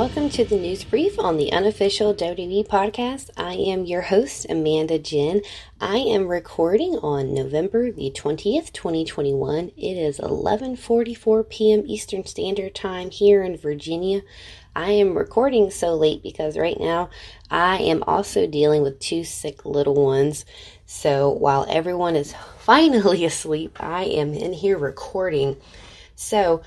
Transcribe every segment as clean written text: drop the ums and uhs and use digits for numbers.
welcome to the news brief on the unofficial WWE podcast. I am your host, Amanda Gynn. I am recording on November the 20th, 2021. It is 11:44 p.m. Eastern Standard Time here in Virginia. I am recording so late because right now I am also dealing with two sick little ones. So while everyone is finally asleep, I am in here recording. So,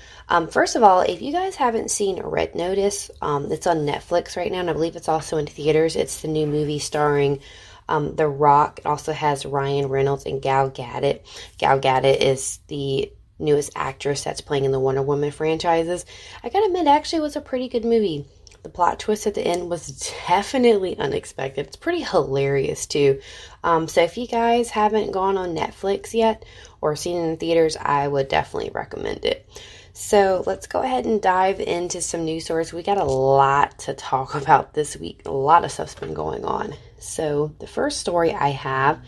first of all, if you guys haven't seen Red Notice, it's on Netflix right now, and I believe it's also in theaters. It's the new movie starring The Rock. It also has Ryan Reynolds and Gal Gadot. Gal Gadot is the newest actress that's playing in the Wonder Woman franchises. I gotta admit, actually, it was a pretty good movie. The plot twist at the end was definitely unexpected. It's pretty hilarious, too. So if you guys haven't gone on Netflix yet or seen it in theaters, I would definitely recommend it. So let's go ahead and dive into some news stories. We got a lot to talk about this week. A lot of stuff's been going on. So the first story I have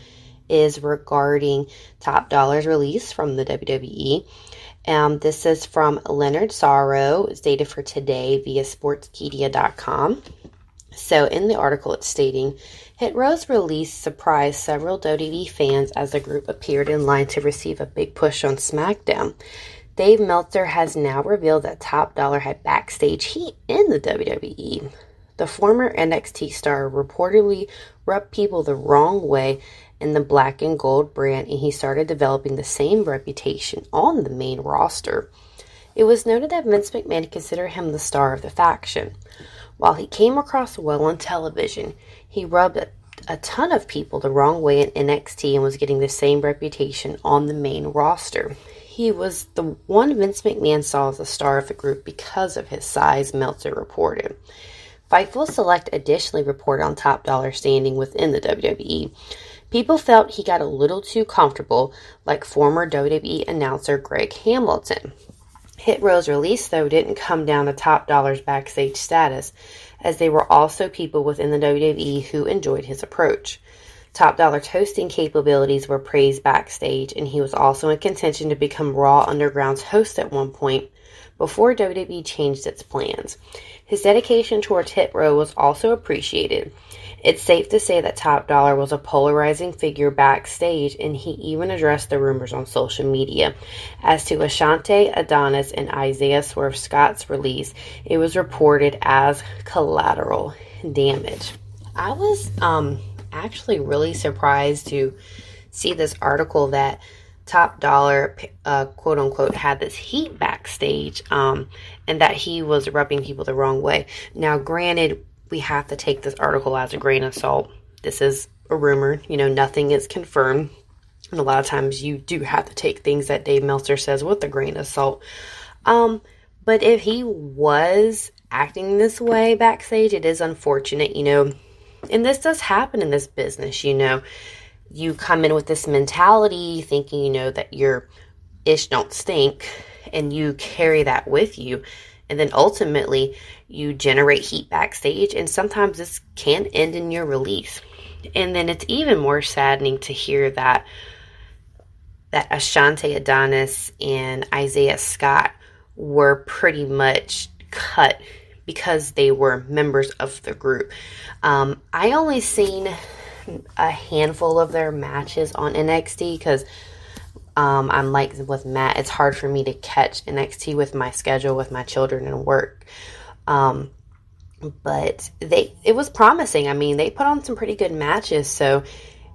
is regarding Top Dollar's release from the WWE. This is from Leonard Sorrow. It's dated for today via sportskeeda.com. So in the article, it's stating, Hit Row's release surprised several WWE fans as the group appeared in line to receive a big push on SmackDown. Dave Meltzer has now revealed that Top Dollar had backstage heat in the WWE. The former NXT star reportedly rubbed people the wrong way in the black and gold brand, and he started developing the same reputation on the main roster. It was noted that Vince McMahon considered him the star of the faction. While he came across well on television, he rubbed a ton of people the wrong way in NXT and was getting the same reputation on the main roster. He was the one Vince McMahon saw as the star of the group because of his size, Meltzer reported. Fightful Select additionally reported on Top Dollar standing within the WWE. People felt he got a little too comfortable, like former WWE announcer Greg Hamilton. Hit Row's release, though, didn't come down to Top Dollar's backstage status, as they were also people within the WWE who enjoyed his approach. Top Dollar's hosting capabilities were praised backstage, and he was also in contention to become Raw Underground's host at one point, before WWE changed its plans. His dedication towards Hit Row was also appreciated. It's safe to say that Top Dollar was a polarizing figure backstage, and he even addressed the rumors on social media. As to Ashante, Adonis, and Isaiah Swerve Scott's release, it was reported as collateral damage. I was actually really surprised to see this article that Top Dollar, quote unquote, had this heat backstage, and that he was rubbing people the wrong way. Now, granted, we have to take this article as a grain of salt. This is a rumor, nothing is confirmed. And a lot of times you do have to take things that Dave Meltzer says with a grain of salt. But if he was acting this way backstage, it is unfortunate, and this does happen in this business, You come in with this mentality thinking, that your ish don't stink, and you carry that with you. And then ultimately, you generate heat backstage, and sometimes this can end in your release. And then it's even more saddening to hear that Ashante Adonis and Isaiah Scott were pretty much cut because they were members of the group. I only seen a handful of their matches on NXT because I'm like with Matt, it's hard for me to catch NXT with my schedule, with my children and work. But it was promising. I mean, they put on some pretty good matches, so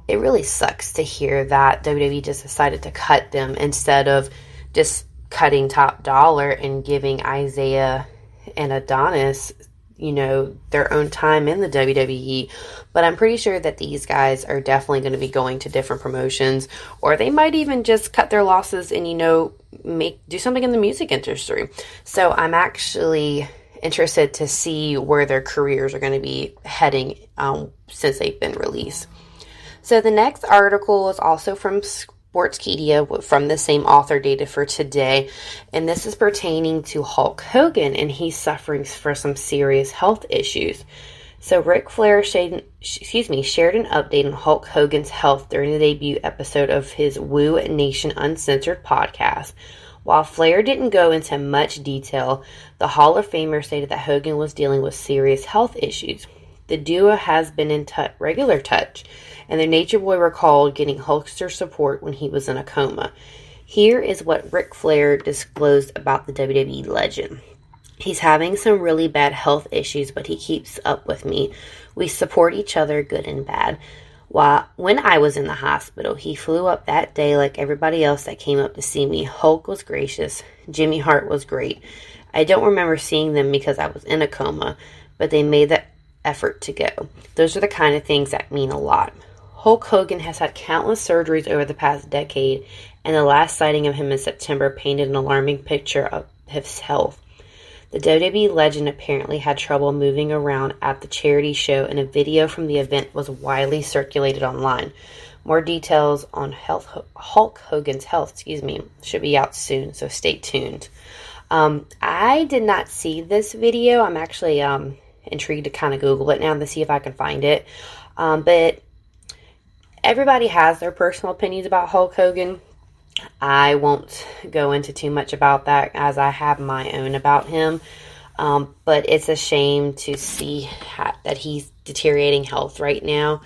it really sucks to hear that WWE just decided to cut them instead of just cutting Top Dollar and giving Isaiah and Adonis their own time in the WWE. But I'm pretty sure that these guys are definitely going to be going to different promotions, or they might even just cut their losses and, do something in the music industry. So I'm actually interested to see where their careers are going to be heading since they've been released. So the next article is also from Sportskeeda from the same author, dated for today, and this is pertaining to Hulk Hogan, and he's suffering for some serious health issues. So Ric Flair shared an update on Hulk Hogan's health during the debut episode of his Woo Nation Uncensored podcast. While Flair didn't go into much detail, the Hall of Famer stated that Hogan was dealing with serious health issues. The duo has been in regular touch, and the Nature Boy recalled getting Hulkster support when he was in a coma. Here is what Ric Flair disclosed about the WWE legend. He's having some really bad health issues, but he keeps up with me. We support each other, good and bad. When I was in the hospital, he flew up that day like everybody else that came up to see me. Hulk was gracious. Jimmy Hart was great. I don't remember seeing them because I was in a coma, but they made the effort to go. Those are the kind of things that mean a lot. Hulk Hogan has had countless surgeries over the past decade, and the last sighting of him in September painted an alarming picture of his health. The WWE legend apparently had trouble moving around at the charity show, and a video from the event was widely circulated online. More details on Hulk Hogan's health, should be out soon, so stay tuned. I did not see this video. I'm actually intrigued to kind of Google it now to see if I can find it. But everybody has their personal opinions about Hulk Hogan. I won't go into too much about that as I have my own about him. But it's a shame to see that he's deteriorating health right now.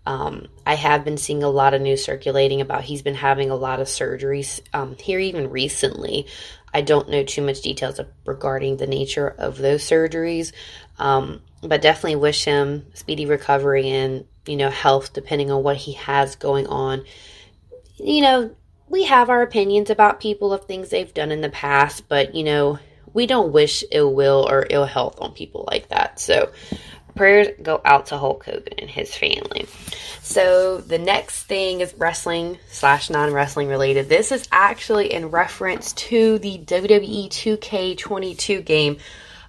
I have been seeing a lot of news circulating about he's been having a lot of surgeries here even recently. I don't know too much details regarding the nature of those surgeries, but definitely wish him speedy recovery and, health depending on what he has going on. We have our opinions about people of things they've done in the past, but, we don't wish ill will or ill health on people like that. So prayers go out to Hulk Hogan and his family. So the next thing is wrestling / non-wrestling related. This is actually in reference to the WWE 2K22 game.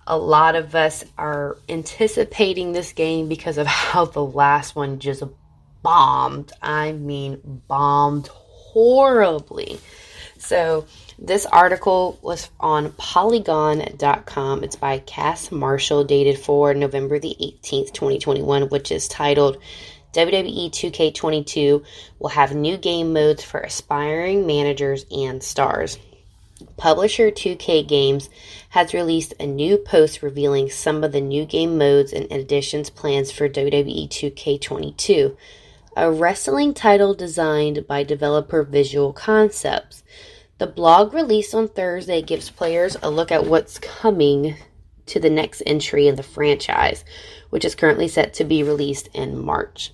A lot of us are anticipating this game because of how the last one just bombed. I mean, bombed horribly. So this article was on Polygon.com. It's by Cass Marshall, dated for November the 18th, 2021, which is titled WWE 2K22 will have new game modes for aspiring managers and stars. Publisher 2K Games has released a new post revealing some of the new game modes and additions plans for WWE 2K22, a wrestling title designed by developer Visual Concepts. The blog released on Thursday gives players a look at what's coming to the next entry in the franchise, which is currently set to be released in March.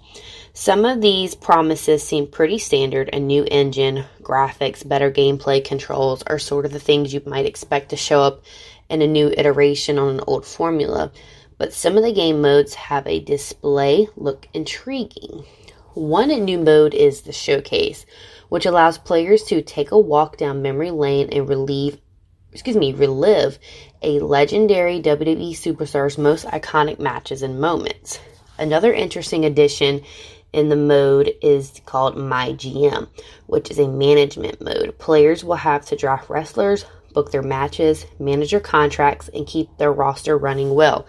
Some of these promises seem pretty standard. A new engine, graphics, better gameplay controls are sort of the things you might expect to show up in a new iteration on an old formula. But some of the game modes have a display look intriguing. One new mode is the Showcase, which allows players to take a walk down memory lane and relive a legendary WWE superstar's most iconic matches and moments. Another interesting addition in the mode is called My GM, which is a management mode. Players will have to draft wrestlers, book their matches, manage their contracts, and keep their roster running well.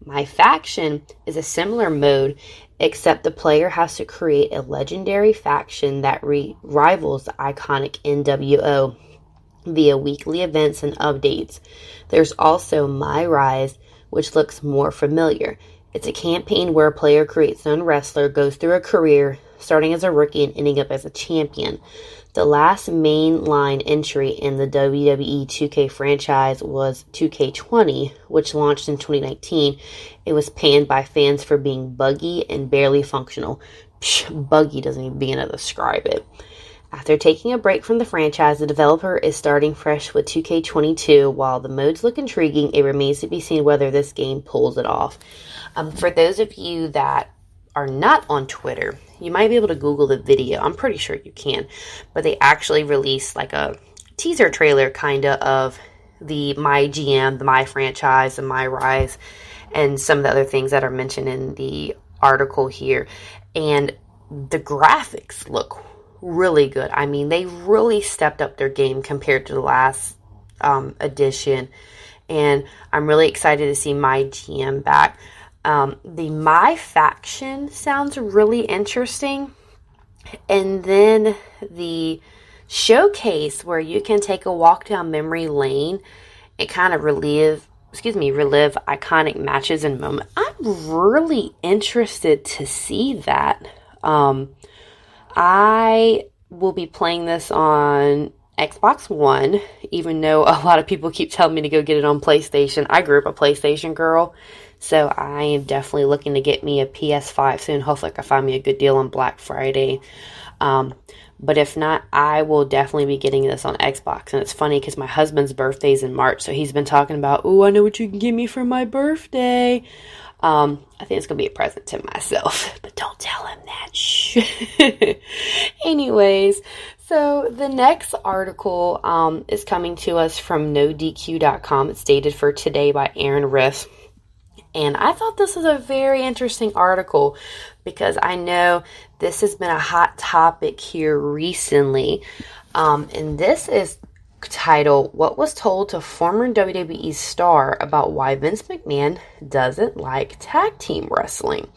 My Faction is a similar mode, except the player has to create a legendary faction that rivals the iconic NWO via weekly events and updates. There's also My Rise, which looks more familiar. It's a campaign where a player creates their own wrestler, goes through a career, starting as a rookie and ending up as a champion. The last mainline entry in the WWE 2K franchise was 2K20, which launched in 2019. It was panned by fans for being buggy and barely functional. Buggy doesn't even begin to describe it. After taking a break from the franchise, the developer is starting fresh with 2K22. While the modes look intriguing, it remains to be seen whether this game pulls it off. For those of you that are not on Twitter, you might be able to Google the video. I'm pretty sure you can. But they actually released like a teaser trailer of the My GM, the My franchise, the My Rise, and some of the other things that are mentioned in the article here. And the graphics look really good. I mean, they really stepped up their game compared to the last edition. And I'm really excited to see My GM back. The My Faction sounds really interesting. And then the showcase where you can take a walk down memory lane and kind of relive iconic matches and moments. I'm really interested to see that. I will be playing this on Xbox One, even though a lot of people keep telling me to go get it on PlayStation. I grew up a PlayStation girl, so I am definitely looking to get me a PS5 soon. Hopefully I can find me a good deal on Black Friday. But if not, I will definitely be getting this on Xbox. And it's funny because my husband's birthday's in March, so he's been talking about, oh, I know what you can give me for my birthday. I think it's going to be a present to myself, but don't tell him that. Shh. Anyways, so the next article is coming to us from NoDQ.com. It's dated for today by Aaron Riff. And I thought this was a very interesting article because I know this has been a hot topic here recently. And this is titled, What Was Told to Former WWE Star About Why Vince McMahon Doesn't Like Tag Team Wrestling.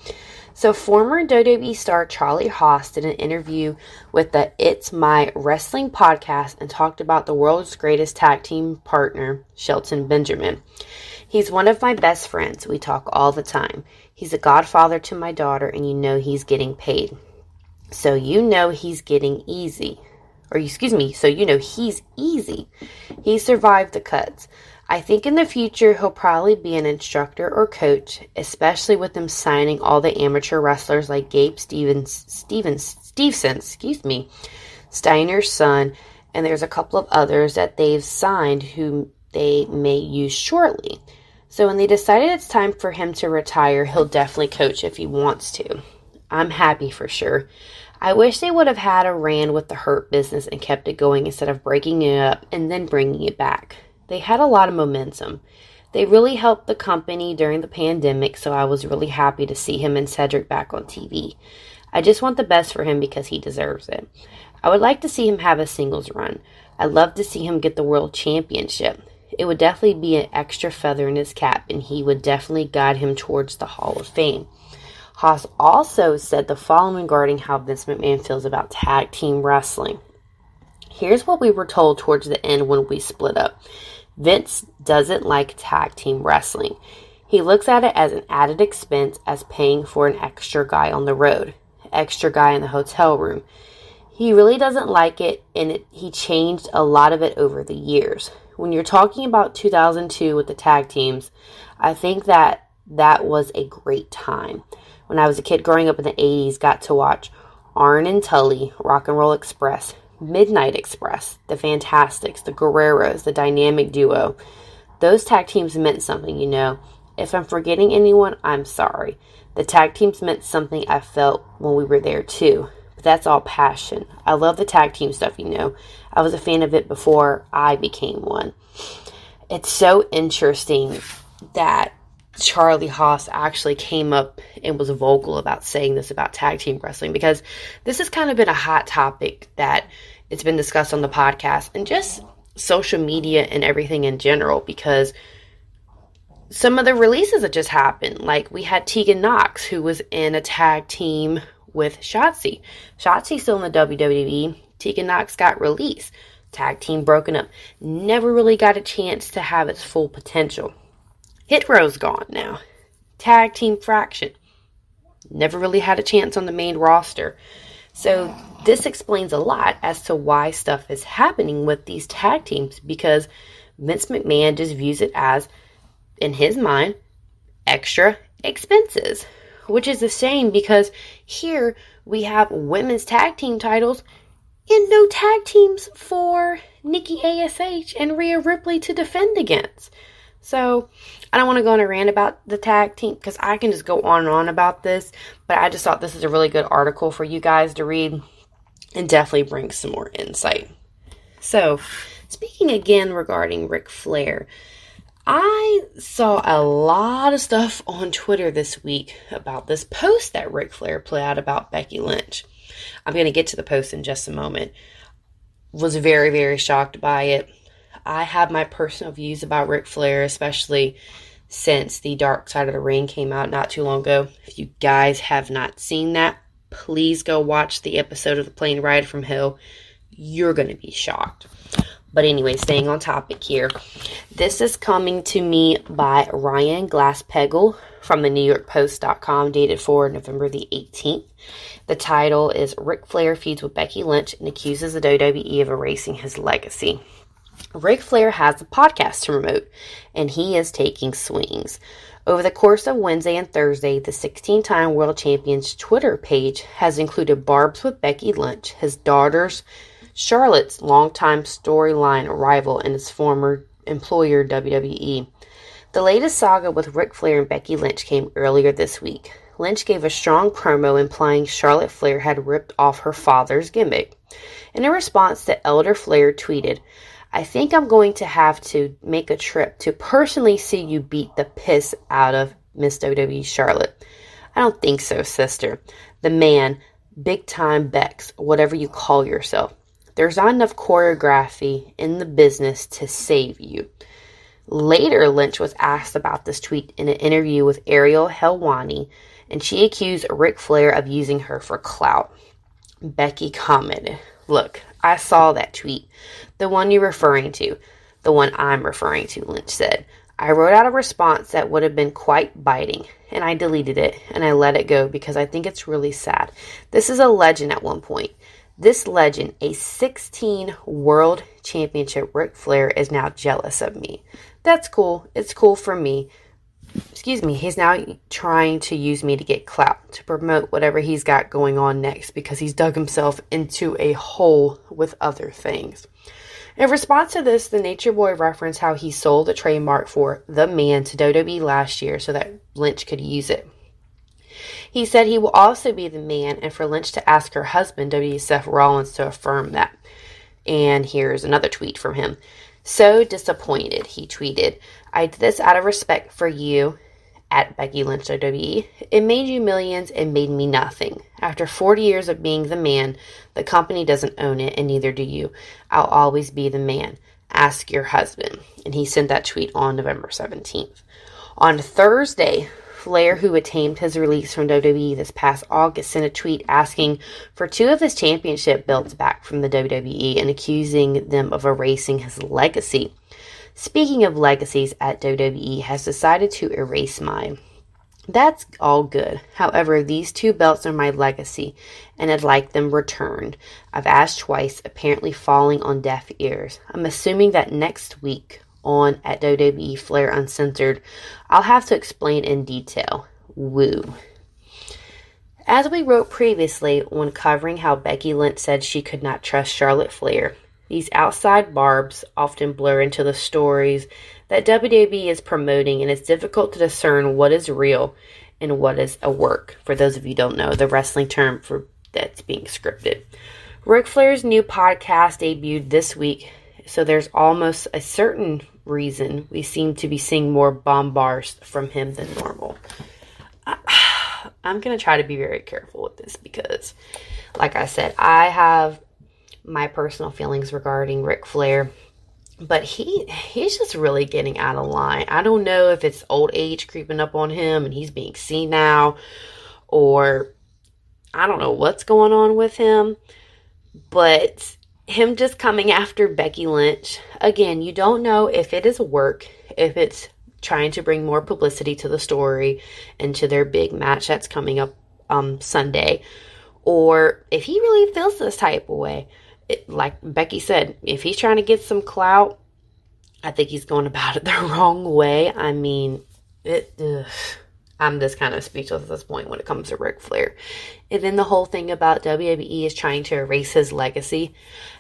So former WWE star Charlie Haas did an interview with the It's My Wrestling podcast and talked about the world's greatest tag team partner, Shelton Benjamin. He's one of my best friends. We talk all the time. He's a godfather to my daughter, and you know he's getting paid. So you know he's getting easy. So you know he's easy. He survived the cuts. I think in the future he'll probably be an instructor or coach, especially with them signing all the amateur wrestlers like Gabe Stevenson, Steiner's son, and there's a couple of others that they've signed who they may use shortly. So when they decided it's time for him to retire, he'll definitely coach if he wants to. I'm happy for sure. I wish they would have had a ran with the Hurt Business and kept it going instead of breaking it up and then bringing it back. They had a lot of momentum. They really helped the company during the pandemic, so I was really happy to see him and Cedric back on TV. I just want the best for him because he deserves it. I would like to see him have a singles run. I'd love to see him get the world championship. It would definitely be an extra feather in his cap, and he would definitely guide him towards the Hall of Fame. Haas also said the following regarding how Vince McMahon feels about tag team wrestling. Here's what we were told towards the end when we split up. Vince doesn't like tag team wrestling. He looks at it as an added expense, as paying for an extra guy on the road, extra guy in the hotel room. He really doesn't like it, and he changed a lot of it over the years. When you're talking about 2002 with the tag teams, I think that was a great time. When I was a kid growing up in the 80s, got to watch Arn and Tully, Rock and Roll Express, Midnight Express, the Fantastics, the Guerreros, the Dynamic Duo. Those tag teams meant something, you know. If I'm forgetting anyone, I'm sorry. The tag teams meant something I felt when we were there too. But that's all passion. I love the tag team stuff, you know. I was a fan of it before I became one. It's so interesting that Charlie Haas actually came up and was vocal about saying this about tag team wrestling, because this has kind of been a hot topic that it's been discussed on the podcast and just social media and everything in general, because some of the releases that just happened, like we had Tegan Knox, who was in a tag team with Shotzi. Shotzi's still in the WWE. Tegan Knox got released. Tag team broken up. Never really got a chance to have its full potential. Hit Row's gone now. Tag team fraction. Never really had a chance on the main roster. So this explains a lot as to why stuff is happening with these tag teams, because Vince McMahon just views it as, in his mind, extra expenses. Which is a shame, because here we have women's tag team titles and no tag teams for Nikki ASH and Rhea Ripley to defend against. So, I don't want to go on a rant about the tag team, because I can just go on and on about this, but I just thought this is a really good article for you guys to read and definitely brings some more insight. So, speaking again regarding Ric Flair, I saw a lot of stuff on Twitter this week about this post that Ric Flair put out about Becky Lynch. I'm going to get to the post in just a moment. Was very, very shocked by it. I have my personal views about Ric Flair, especially since the Dark Side of the Ring came out not too long ago. If you guys have not seen that, please go watch the episode of The Plane Ride from Hell. you're going to be shocked. But anyway, staying on topic here. This is coming to me by Ryan Glasspegel from the NewYorkPost.com, dated for November the 18th. The title is Ric Flair feuds with Becky Lynch and accuses the WWE of erasing his legacy. Ric Flair has a podcast to promote, and he is taking swings. Over the course of Wednesday and Thursday, the 16-time world champion's Twitter page has included barbs with Becky Lynch, his daughters, Charlotte's longtime storyline rival, and his former employer, WWE. The latest saga with Ric Flair and Becky Lynch came earlier this week. Lynch gave a strong promo implying Charlotte Flair had ripped off her father's gimmick. In a response, the elder Flair tweeted, "I think I'm going to have to make a trip to personally see you beat the piss out of Miss WWE Charlotte." "I don't think so, sister. The man, big time Bex, whatever you call yourself. There's not enough choreography in the business to save you." Later, Lynch was asked about this tweet in an interview with Ariel Helwani, and she accused Ric Flair of using her for clout. Becky commented, "Look, I saw that tweet. The one you're referring to. The one I'm referring to," Lynch said. "I wrote out a response that would have been quite biting, and I deleted it, and I let it go because I think it's really sad. This is a legend at one point. This legend, a 16 world championship Ric Flair, is now jealous of me. That's cool. It's cool for me. He's now trying to use me to get clout, to promote whatever he's got going on next because he's dug himself into a hole with other things." In response to this, the Nature Boy referenced how he sold the trademark for The Man to WWE last year so that Lynch could use it. He said he will also be the man, and for Lynch to ask her husband, Seth Rollins, to affirm that. And here's another tweet from him. "So disappointed," he tweeted. "I did this out of respect for you, at Becky Lynch WWE. It made you millions and made me nothing. After 40 years of being the man, the company doesn't own it, and neither do you. I'll always be the man. Ask your husband." And he sent that tweet on November 17th. On Thursday, Flair, who attained his release from WWE this past August, sent a tweet asking for 2 of his championship belts back from the WWE and accusing them of erasing his legacy. "Speaking of legacies, at WWE has decided to erase mine. That's all good. However, these 2 belts are my legacy, and I'd like them returned. I've asked twice, apparently falling on deaf ears. I'm assuming that next week on at WWE Flair Uncensored, I'll have to explain in detail. Woo." As we wrote previously when covering how Becky Lynch said she could not trust Charlotte Flair, these outside barbs often blur into the stories that WWE is promoting, and it's difficult to discern what is real and what is a work. For those of you who don't know, the wrestling term for that's being scripted. Ric Flair's new podcast debuted this week, so there's almost a certain reason we seem to be seeing more bombast from him than normal. I'm going to try to be very careful with this because, like I said, I have my personal feelings regarding Ric Flair, but he's just really getting out of line. I don't know if it's old age creeping up on him and he's being senile, or I don't know what's going on with him, but him just coming after Becky Lynch, again, you don't know if it is work, if it's trying to bring more publicity to the story and to their big match that's coming up Sunday, or if he really feels this type of way. Like Becky said, if he's trying to get some clout, I think he's going about it the wrong way. I mean, I'm just kind of speechless at this point when it comes to Ric Flair. And then the whole thing about WWE is trying to erase his legacy.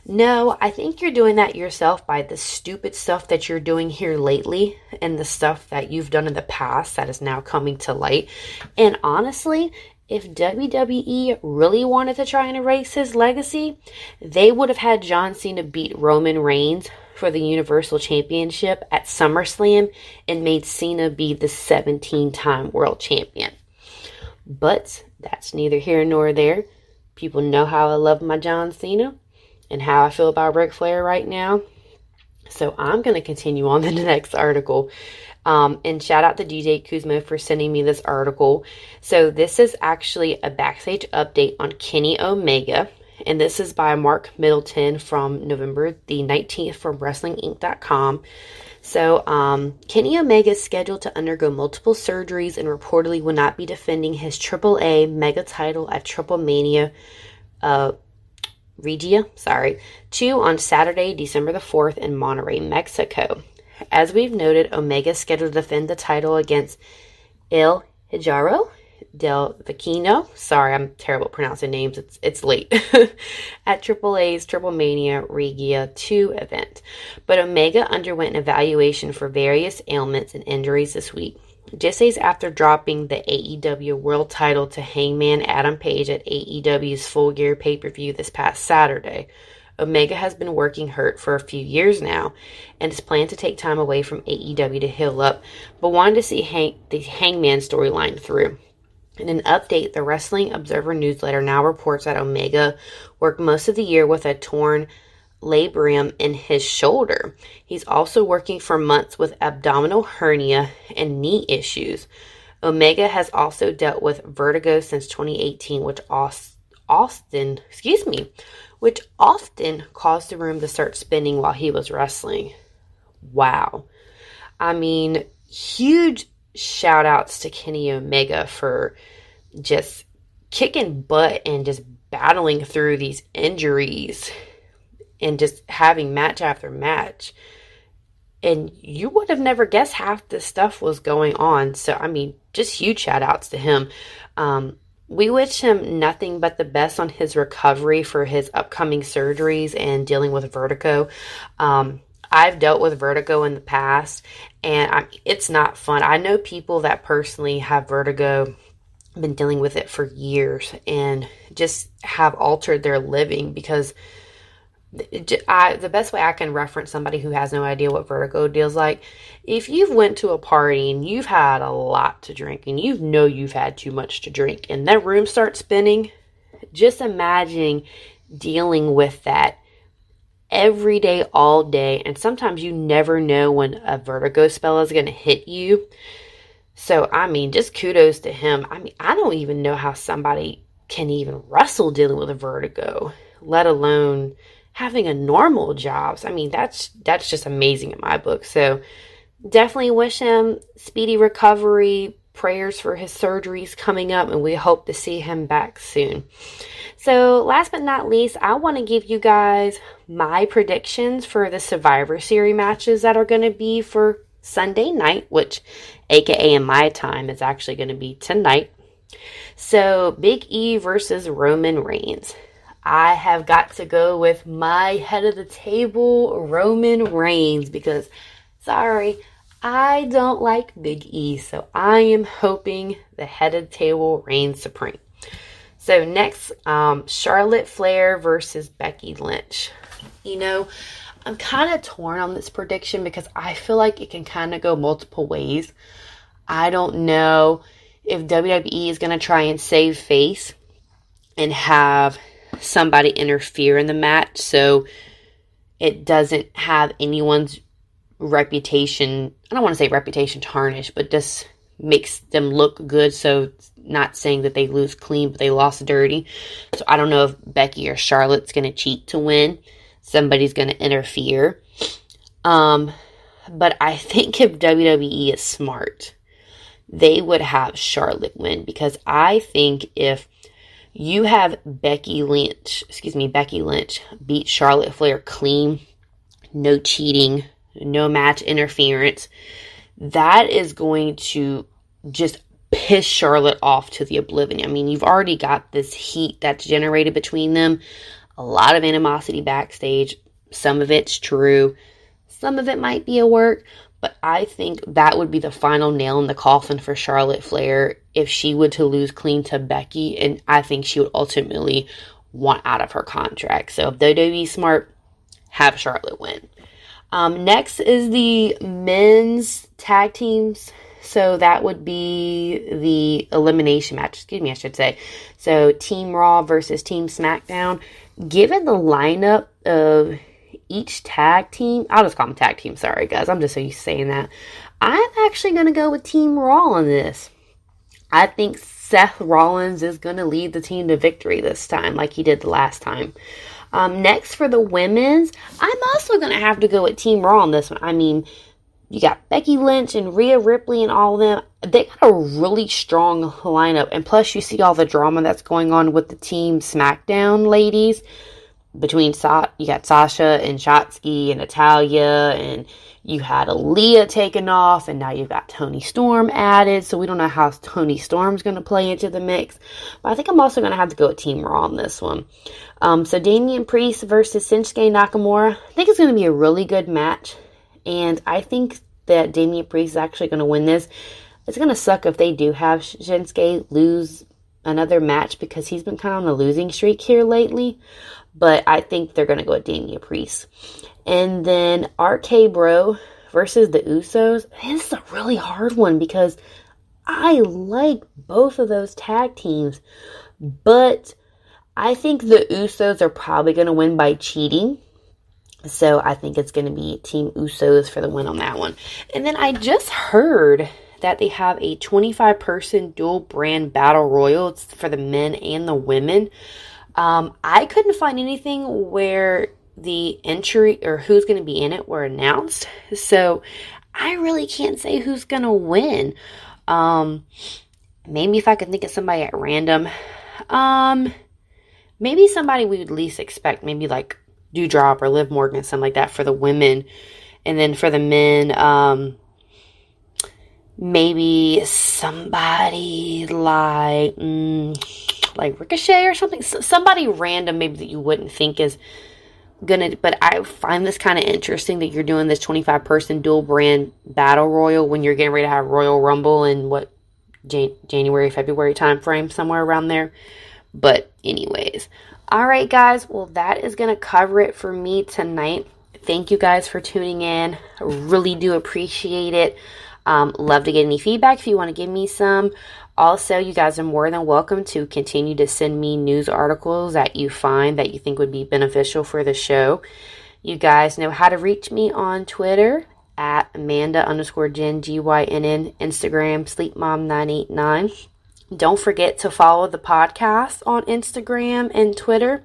No, I think you're doing that yourself by the stupid stuff that you're doing here lately and the stuff that you've done in the past that is now coming to light. And honestly, if WWE really wanted to try and erase his legacy, they would have had John Cena beat Roman Reigns for the Universal Championship at SummerSlam and made Cena be the 17-time world champion. But that's neither here nor there. People know how I love my John Cena and how I feel about Ric Flair right now. So I'm going to continue on to the next article. And shout out to DJ Kuzmo for sending me this article. So this is actually a backstage update on Kenny Omega. and this is by Mark Middleton from November the 19th from WrestlingInc.com. So, Kenny Omega is scheduled to undergo multiple surgeries and reportedly will not be defending his AAA Mega title at Triple Mania Regia, 2 on Saturday, December the 4th in Monterrey, Mexico. As we've noted, Omega is scheduled to defend the title against El Hijaro Del Vecchino. Sorry, I'm terrible at pronouncing names. It's late. At AAA's Triple Mania Regia 2 event. But Omega underwent an evaluation for various ailments and injuries this week. Just days after dropping the AEW World title to Hangman Adam Page at AEW's Full Gear pay-per-view this past Saturday, Omega has been working hurt for a few years now and is planned to take time away from AEW to heal up, but wanted to see the Hangman storyline through. In an update, the Wrestling Observer newsletter now reports that Omega worked most of the year with a torn labrum in his shoulder. He's also working for months with abdominal hernia and knee issues. Omega has also dealt with vertigo since 2018, which often caused the room to start spinning while he was wrestling. Wow. I mean, huge shout outs to Kenny Omega for just kicking butt and just battling through these injuries and just having match after match. And you would have never guessed half this stuff was going on. So, I mean, just huge shout outs to him. We wish him nothing but the best on his recovery for his upcoming surgeries and dealing with vertigo. I've dealt with vertigo in the past, and it's not fun. I know people that personally have vertigo, been dealing with it for years, and just have altered their living because the best way I can reference somebody who has no idea what vertigo feels like, if you've went to a party and you've had a lot to drink and you know you've had too much to drink and that room starts spinning, just imagine dealing with that every day, all day, and sometimes you never know when a vertigo spell is going to hit you. So, I mean, just kudos to him. I mean, I don't even know how somebody can even wrestle dealing with a vertigo, let alone having a normal job. So, I mean, that's just amazing in my book. So, definitely wish him speedy recovery, prayers for his surgeries coming up, and we hope to see him back soon. So, last but not least, I want to give you guys my predictions for the Survivor Series matches that are going to be for Sunday night, which, aka in my time, is actually going to be tonight. So, Big E versus Roman Reigns. I have got to go with my head of the table, Roman Reigns, because, sorry, I don't like Big E, so I am hoping the head of the table reigns supreme. So next, Charlotte Flair versus Becky Lynch. You know, I'm kind of torn on this prediction because I feel like it can kind of go multiple ways. I don't know if WWE is going to try and save face and have somebody interfere in the match so it doesn't have anyone's reputation, I don't want to say reputation tarnished, but just makes them look good. So it's not saying that they lose clean, but they lost dirty. So I don't know if Becky or Charlotte's going to cheat to win. Somebody's going to interfere. But I think if WWE is smart, they would have Charlotte win, because I think if you have Becky Lynch beat Charlotte Flair clean, no cheating, no match interference, that is going to just piss Charlotte off to the oblivion. I mean, you've already got this heat that's generated between them, a lot of animosity backstage. Some of it's true, some of it might be a work, but I think that would be the final nail in the coffin for Charlotte Flair if she would to lose clean to Becky, and I think she would ultimately want out of her contract. So if WWE smart, have Charlotte win. Next is the men's tag teams. So that would be the elimination match. I should say. So Team Raw versus Team SmackDown. Given the lineup of each tag team, I'll just call them tag team. Sorry, guys. I'm just so used to saying that. I'm actually going to go with Team Raw on this. I think Seth Rollins is going to lead the team to victory this time, like he did the last time. Next for the women's, I'm also going to have to go with Team Raw on this one. I mean, you got Becky Lynch and Rhea Ripley and all of them. They got a really strong lineup. And plus, you see all the drama that's going on with the Team SmackDown ladies. Between you got Sasha and Shotzi and Natalya, and you had Aaliyah taken off, and now you've got Toni Storm added. So we don't know how Toni Storm's going to play into the mix. But I think I'm also going to have to go with Team Raw on this one. So Damian Priest versus Shinsuke Nakamura. I think it's going to be a really good match. And I think that Damian Priest is actually going to win this. It's going to suck if they do have Shinsuke lose another match because he's been kind of on a losing streak here lately. But I think they're going to go with Damian Priest. And then RK Bro versus the Usos. This is a really hard one because I like both of those tag teams. But I think the Usos are probably going to win by cheating. So I think it's going to be Team Usos for the win on that one. And then I just heard that they have a 25-person dual brand battle royal. It's for the men and the women. I couldn't find anything where the entry or who's going to be in it were announced. So I really can't say who's going to win. Maybe if I could think of somebody at random. Maybe somebody we would least expect. Maybe like Doudrop or Liv Morgan, something like that for the women. And then for the men, maybe somebody like Ricochet or something. Somebody random maybe that you wouldn't think is gonna. But I find this kind of interesting that you're doing this 25-person dual brand battle royal when you're getting ready to have Royal Rumble in what, January, February time frame, somewhere around there. But anyways, all right, guys. Well, that is gonna cover it for me tonight. Thank you guys for tuning in. I really do appreciate it. Love to get any feedback if you want to give me some. Also, you guys are more than welcome to continue to send me news articles that you find that you think would be beneficial for the show. You guys know how to reach me on Twitter at Amanda_Gynn, Gynn, Instagram, SleepMom989. Don't forget to follow the podcast on Instagram and Twitter.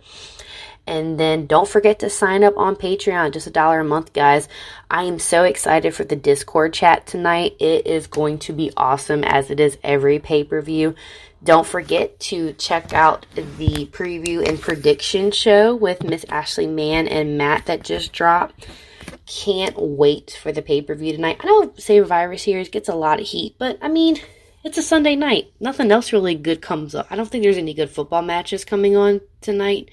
And then don't forget to sign up on Patreon, just $1 a month, guys. I am so excited for the Discord chat tonight. It is going to be awesome as it is every pay-per-view. Don't forget to check out the preview and prediction show with Miss Ashley Mann and Matt that just dropped. Can't wait for the pay-per-view tonight. I know Survivor Series gets a lot of heat, but I mean, it's a Sunday night. Nothing else really good comes up. I don't think there's any good football matches coming on tonight.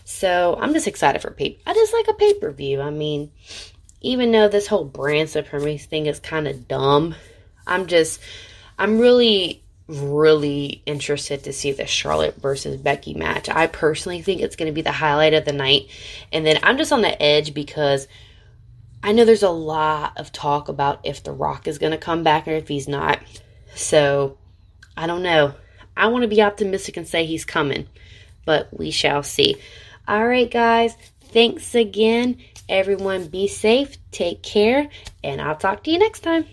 So, I'm just excited for I just like a pay-per-view. I mean, even though this whole brand supremacy thing is kind of dumb, I'm really, really interested to see the Charlotte versus Becky match. I personally think it's going to be the highlight of the night. And then I'm just on the edge because I know there's a lot of talk about if The Rock is going to come back or if he's not. So, I don't know. I want to be optimistic and say he's coming, but we shall see. All right, guys. Thanks again. Everyone be safe. Take care. And I'll talk to you next time.